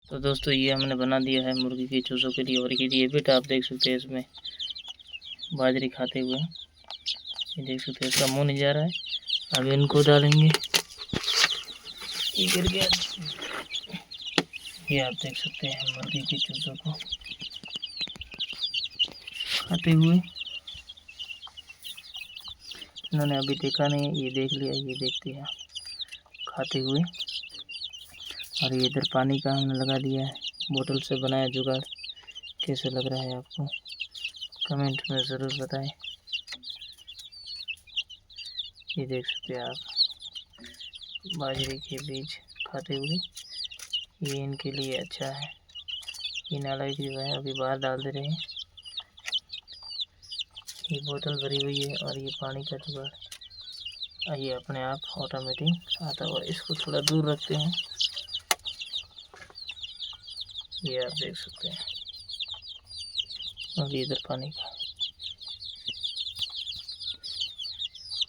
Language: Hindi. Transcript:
तो दोस्तों ये हमने बना दिया है मुर्गी के चूज़ों के लिए। और ये बेटा आप देख सकते हैं इसमें बाजरी खाते हुए, ये देख सकते हैं इसका मुंह नहीं जा रहा है। अब इनको डालेंगे, ये गिर गया। ये आप देख सकते हैं मुर्गी के चूज़ों को खाते हुए। इन्होंने अभी देखा नहीं, ये देख लिया, ये देखते हैं खाते हुए। और ये इधर पानी का हमने लगा दिया है, बोतल से बनाया जुगाड़। कैसे लग रहा है आपको कमेंट में ज़रूर बताएं। ये देख सकते हैं आप बाजरे के बीज खाते हुए, ये इनके लिए अच्छा है। ये नालायक जो है अभी बाहर डाल दे रहे हैं। ये बोतल भरी हुई है और ये पानी का जुगाड़, ये अपने आप ऑटोमेटिक आता हुआ। इसको थोड़ा दूर रखते हैं, ये आप देख सकते हैं। और इधर पानी का